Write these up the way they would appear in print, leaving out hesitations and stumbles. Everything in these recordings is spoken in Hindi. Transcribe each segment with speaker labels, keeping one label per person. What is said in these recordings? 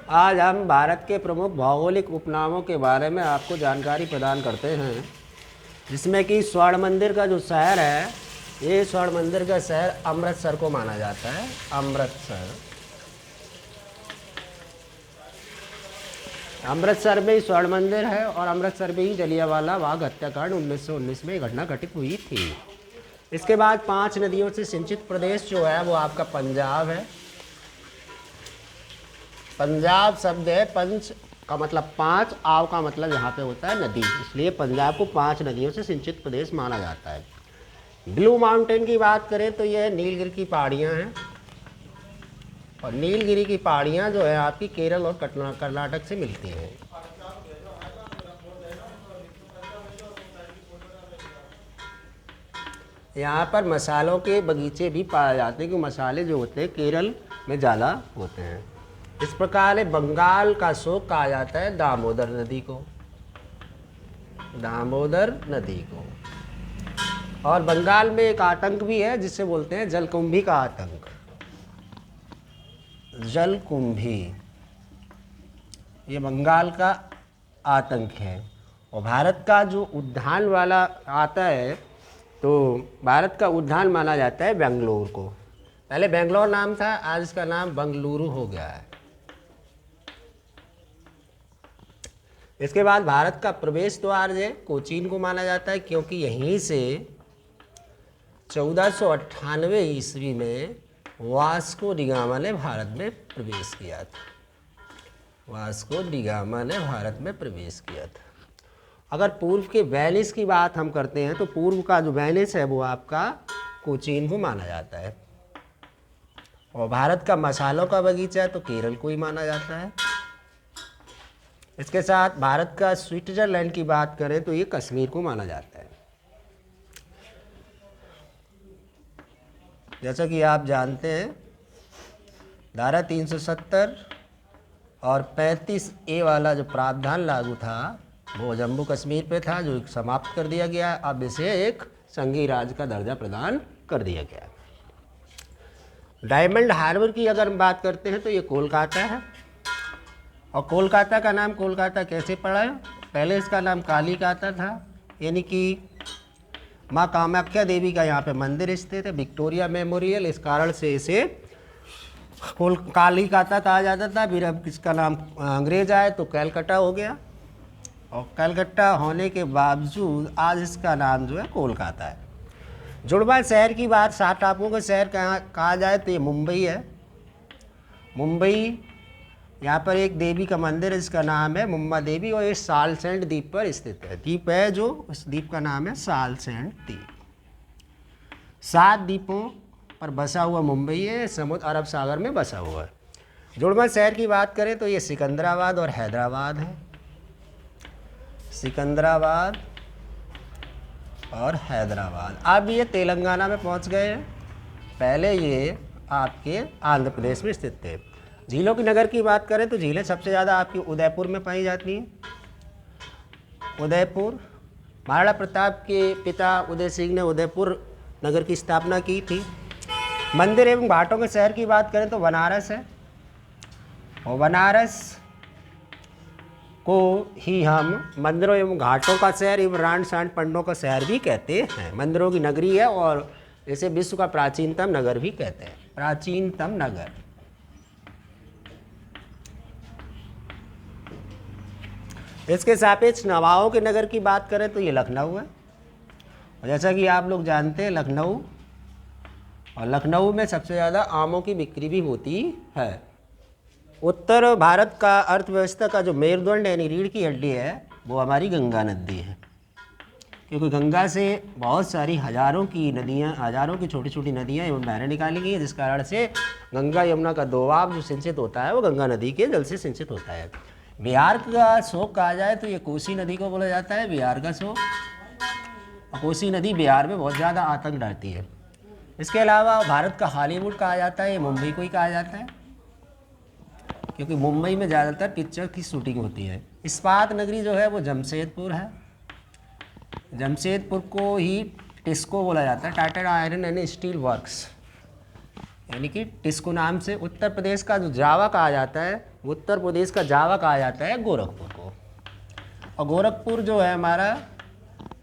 Speaker 1: आज हम भारत के प्रमुख भौगोलिक उपनामों के बारे में आपको जानकारी प्रदान करते हैं, जिसमें कि स्वर्ण मंदिर का जो शहर है, ये स्वर्ण मंदिर का शहर अमृतसर को माना जाता है। अमृतसर में ही स्वर्ण मंदिर है और अमृतसर में ही जलियांवाला बाग हत्याकांड 1919 में घटना घटित हुई थी। इसके बाद 5 नदियों से सिंचित प्रदेश जो है वो आपका पंजाब है। पंजाब शब्द है, पंच का मतलब 5, आव का मतलब यहाँ पे होता है नदी, इसलिए पंजाब को 5 नदियों से सिंचित प्रदेश माना जाता है। ब्लू माउंटेन की बात करें तो यह नीलगिरी की पहाड़ियाँ हैं, और नीलगिरी की पहाड़ियाँ जो है आपकी केरल और कर्नाटक से मिलती हैं। यहाँ पर मसालों के बगीचे भी पाए जाते हैं, क्योंकि मसाले जो होते हैं केरल में ज़्यादा होते हैं। इस प्रकार बंगाल का शोक कहा जाता है दामोदर नदी को, और बंगाल में एक आतंक भी है जिसे बोलते हैं जलकुंभी का आतंक। जलकुंभी ये बंगाल का आतंक है। और भारत का जो उद्यान वाला आता है, तो भारत का उद्यान माना जाता है बेंगलोर को। पहले बेंगलोर नाम था, आज इसका नाम बंगलुरु हो गया है। इसके बाद भारत का प्रवेश द्वार है कोचीन को माना जाता है, क्योंकि यहीं से 1498 ईस्वी में वास्को डी गामा ने भारत में प्रवेश किया था। अगर पूर्व के वेनिस की बात हम करते हैं तो पूर्व का जो वेनिस है वो आपका कोचीन को माना जाता है। और भारत का मसालों का बगीचा है तो केरल को ही माना जाता है। इसके साथ भारत का स्विट्जरलैंड की बात करें तो ये कश्मीर को माना जाता है। जैसा कि आप जानते हैं, धारा 370 और 35A वाला जो प्रावधान लागू था वो जम्मू कश्मीर पे था, जो समाप्त कर दिया गया। अब इसे एक संघीय राज्य का दर्जा प्रदान कर दिया गया। डायमंड हार्बर की अगर हम बात करते हैं तो ये कोलकाता है। और कोलकाता का नाम कोलकाता कैसे पड़ा है? पहले इसका नाम कालीकाता था, यानी कि माँ कामाख्या देवी का यहाँ पे मंदिर स्थित है, विक्टोरिया मेमोरियल, इस कारण से इसे कालीकाता कहा जाता था। फिर अब इसका नाम अंग्रेज आए तो कैलकाटा हो गया, और कैलकाटा होने के बावजूद आज इसका नाम जो है कोलकाता है। जुड़वा शहर की बात, 7 टापुओं का शहर कहा जाए तो ये मुंबई है। मुंबई, यहाँ पर एक देवी का मंदिर है जिसका नाम है मुम्बा देवी, और ये सालसेंट द्वीप पर स्थित है। द्वीप है जो, उस द्वीप का नाम है सालसेंट द्वीप। 7 द्वीपों पर बसा हुआ मुंबई है, समुद्र अरब सागर में बसा हुआ है। जुड़वा शहर की बात करें तो ये सिकंदराबाद और हैदराबाद है। सिकंदराबाद और हैदराबाद। अब ये तेलंगाना में पहुंच गए हैं, पहले ये आपके आंध्र प्रदेश में स्थित थे। झीलों की नगर की बात करें तो झीलें सबसे ज़्यादा आपकी उदयपुर में पाई जाती हैं। उदयपुर, महाराणा प्रताप के पिता उदय सिंह ने उदयपुर नगर की स्थापना की थी। मंदिर एवं घाटों के शहर की बात करें तो बनारस है, और बनारस को ही हम मंदिरों एवं घाटों का शहर एवं राण सांड पंडों का शहर भी कहते हैं। मंदिरों की नगरी है, और इसे विश्व का प्राचीनतम नगर भी कहते हैं, प्राचीनतम नगर। इसके सापेक्ष नवाबों के नगर की बात करें तो ये लखनऊ है। और जैसा कि आप लोग जानते हैं लखनऊ, और लखनऊ में सबसे ज़्यादा आमों की बिक्री भी होती है। उत्तर भारत का अर्थव्यवस्था का जो मेरुदंड यानी रीढ़ की हड्डी है वो हमारी गंगा नदी है, क्योंकि गंगा से बहुत सारी हजारों की छोटी छोटी नदियाँ एवं नहरें निकाली गई हैं, जिस कारण से गंगा यमुना का दोआब जो सिंचित होता है वो गंगा नदी के जल से सिंचित होता है। बिहार का शोक कहा जाए तो ये कोसी नदी को बोला जाता है, बिहार का शोक। कोसी नदी बिहार में बहुत ज़्यादा आतंक डालती है। इसके अलावा भारत का हॉलीवुड कहा जाता है, ये मुंबई को ही कहा जाता है, क्योंकि मुंबई में ज़्यादातर पिक्चर की शूटिंग होती है। इस्पात नगरी जो है वो जमशेदपुर है। जमशेदपुर को ही टिस्को बोला जाता है, Tata iron and steel works. यानी कि टिस्को नाम से। उत्तर प्रदेश का जो जावा कहा जाता है, उत्तर प्रदेश का जावा कहा जाता है गोरखपुर को। और गोरखपुर जो है हमारा,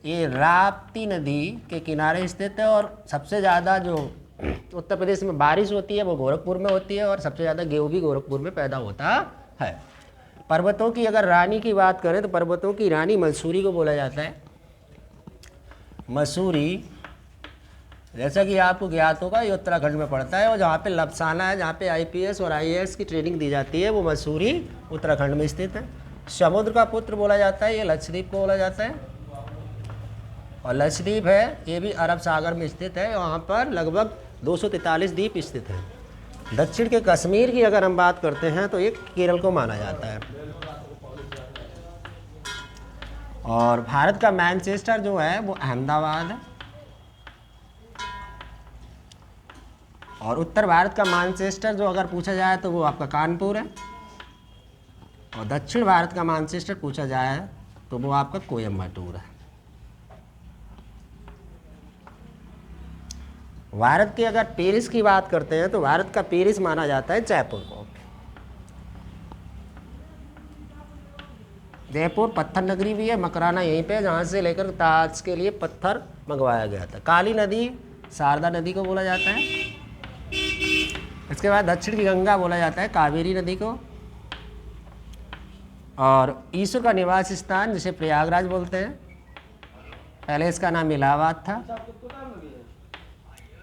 Speaker 1: ये राप्ती नदी के किनारे स्थित है। और सबसे ज़्यादा जो उत्तर प्रदेश में बारिश होती है वो गोरखपुर में होती है, और सबसे ज़्यादा गेहूँ भी गोरखपुर में पैदा होता है। पर्वतों की अगर रानी की बात करें तो पर्वतों की रानी मसूरी को बोला जाता है। मसूरी, जैसा कि आपको ज्ञात होगा, ये उत्तराखंड में पड़ता है। और जहाँ पे लपसाना है, जहाँ पे आईपीएस और आईएएस की ट्रेनिंग दी जाती है, वो मसूरी उत्तराखंड में स्थित है। समुद्र का पुत्र बोला जाता है, ये लक्षद्वीप को बोला जाता है। और लक्षद्वीप है, ये भी अरब सागर में स्थित है। वहाँ पर लगभग 243 द्वीप स्थित हैं। दक्षिण के कश्मीर की अगर हम बात करते हैं तो ये केरल को माना जाता है। और भारत का मैनचेस्टर जो है वो अहमदाबाद है। और उत्तर भारत का मैनचेस्टर जो अगर पूछा जाए तो वो आपका कानपुर है। और दक्षिण भारत का मैनचेस्टर पूछा जाए तो वो आपका कोयम्बटूर है। भारत के अगर पेरिस की बात करते हैं तो भारत का पेरिस माना जाता है जयपुर को। जयपुर पत्थर नगरी भी है, मकराना यहीं पे, जहाँ से लेकर ताज के लिए पत्थर मंगवाया गया था। काली नदी शारदा नदी को बोला जाता है। इसके बाद दक्षिण की गंगा बोला जाता है कावेरी नदी को। और ईश्वर का निवास स्थान जिसे प्रयागराज बोलते हैं, पहले इसका नाम इलाहाबाद था।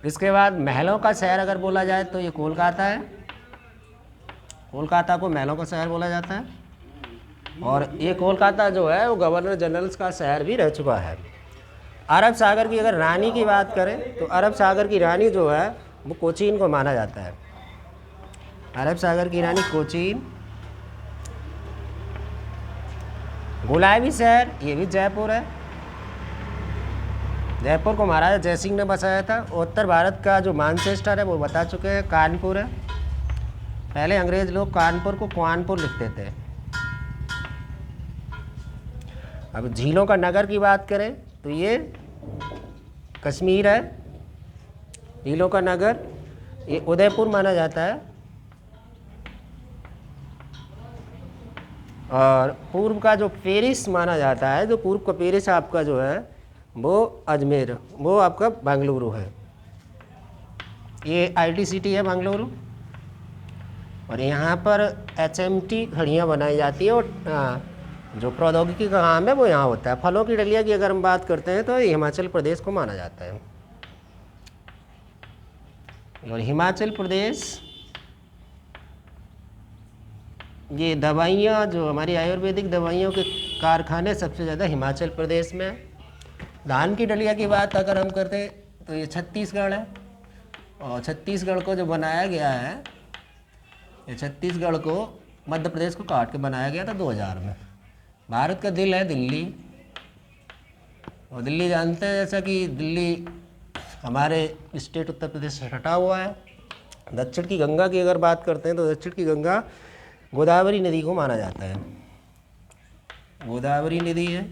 Speaker 1: इसके बाद महलों का शहर अगर बोला जाए तो ये कोलकाता है। कोलकाता को महलों का शहर बोला जाता है। और ये कोलकाता जो है वो गवर्नर जनरल्स का शहर भी रह चुका है। अरब सागर की अगर रानी की बात करें तो अरब सागर की रानी जो है वो कोचीन को माना जाता है। अरब सागर की रानी कोचीन। गुलाबी शहर, ये भी जयपुर है। जयपुर को महाराजा जयसिंह ने बसाया था। उत्तर भारत का जो मैनचेस्टर है वो बता चुके हैं, कानपुर है। पहले अंग्रेज लोग कानपुर को कानपुर लिखते थे। अब झीलों का नगर की बात करें तो ये कश्मीर है। झीलों का नगर ये उदयपुर माना जाता है। और पूर्व का जो पेरिस माना जाता है, जो पूर्व का पेरिस आपका जो है वो अजमेर, वो आपका बेंगलुरु है। ये आईटी सिटी है बेंगलुरु। और यहाँ पर एचएमटी घड़ियाँ बनाई जाती है। और जो प्रौद्योगिकी का काम है वो यहाँ होता है। फलों की डलिया की अगर हम बात करते हैं तो ये हिमाचल प्रदेश को माना जाता है। और हिमाचल प्रदेश, ये दवाइयाँ जो हमारी आयुर्वेदिक दवाइयों के कारखाने सबसे ज़्यादा हिमाचल प्रदेश में है। धान की डलिया की बात अगर हम करते हैं तो ये छत्तीसगढ़ है। और छत्तीसगढ़ को जो बनाया गया है, ये छत्तीसगढ़ को मध्य प्रदेश को काट के बनाया गया था 2000 में। भारत का दिल है दिल्ली। और दिल्ली जानते हैं, जैसा कि दिल्ली हमारे स्टेट उत्तर प्रदेश से हटा हुआ है। दक्षिण की गंगा की अगर बात करते हैं तो दक्षिण की गंगा गोदावरी नदी को माना जाता है। गोदावरी नदी है।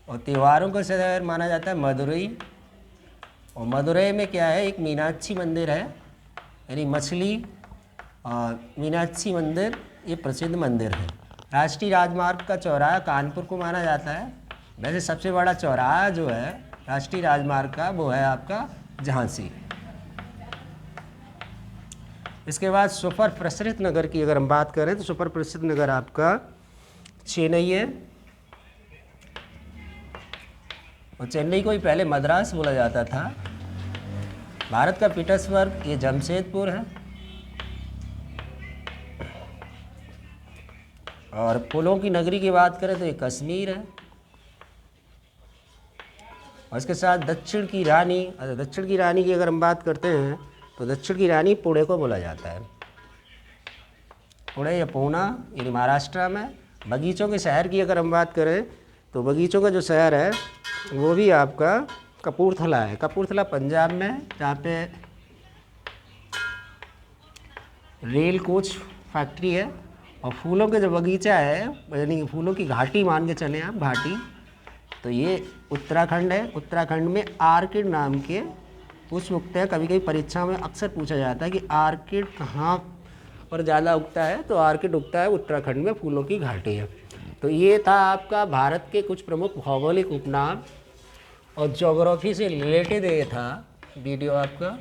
Speaker 1: और त्योहारों का शहर माना जाता है मदुरई। और मदुरई में क्या है, एक मीनाक्षी मंदिर है, यानी मछली और मीनाक्षी मंदिर, ये प्रसिद्ध मंदिर है। राष्ट्रीय राजमार्ग का चौराहा कानपुर को माना जाता है। वैसे सबसे बड़ा चौराहा जो है राष्ट्रीय राजमार्ग का वो है आपका झांसी। इसके बाद सुपर प्रसिद्ध नगर की अगर हम बात करें तो सुपर प्रसिद्ध नगर आपका चेन्नई है। और चेन्नई को ही पहले मद्रास बोला जाता था। भारत का पीटर्सबर्ग ये जमशेदपुर है। और फूलों की नगरी की बात करें तो ये कश्मीर है। और इसके साथ दक्षिण की रानी, दक्षिण की रानी की अगर हम बात करते हैं तो दक्षिण की रानी पुणे को बोला जाता है। पुणे या पूना, ये महाराष्ट्र में। बगीचों के शहर की अगर हम बात करें तो बगीचों का जो शहर है वो भी आपका कपूरथला है। कपूरथला पंजाब में है, जहाँ पे रेल कोच फैक्ट्री है। और फूलों के जो बगीचा है, यानी कि फूलों की घाटी मान के चले आप, घाटी, तो ये उत्तराखंड है। उत्तराखंड में आर्किड नाम के पुष्प उगते हैं। कभी कभी परीक्षा में अक्सर पूछा जाता है कि आर्किड कहाँ पर ज़्यादा उगता है, तो आर्किड उगता है उत्तराखंड में, फूलों की घाटी है। तो ये था आपका भारत के कुछ प्रमुख भौगोलिक उपनाम और ज्योग्राफी से रिलेटेड ये था वीडियो आपका।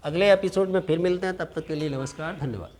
Speaker 1: अगले एपिसोड में फिर मिलते हैं, तब तक के लिए नमस्कार, धन्यवाद।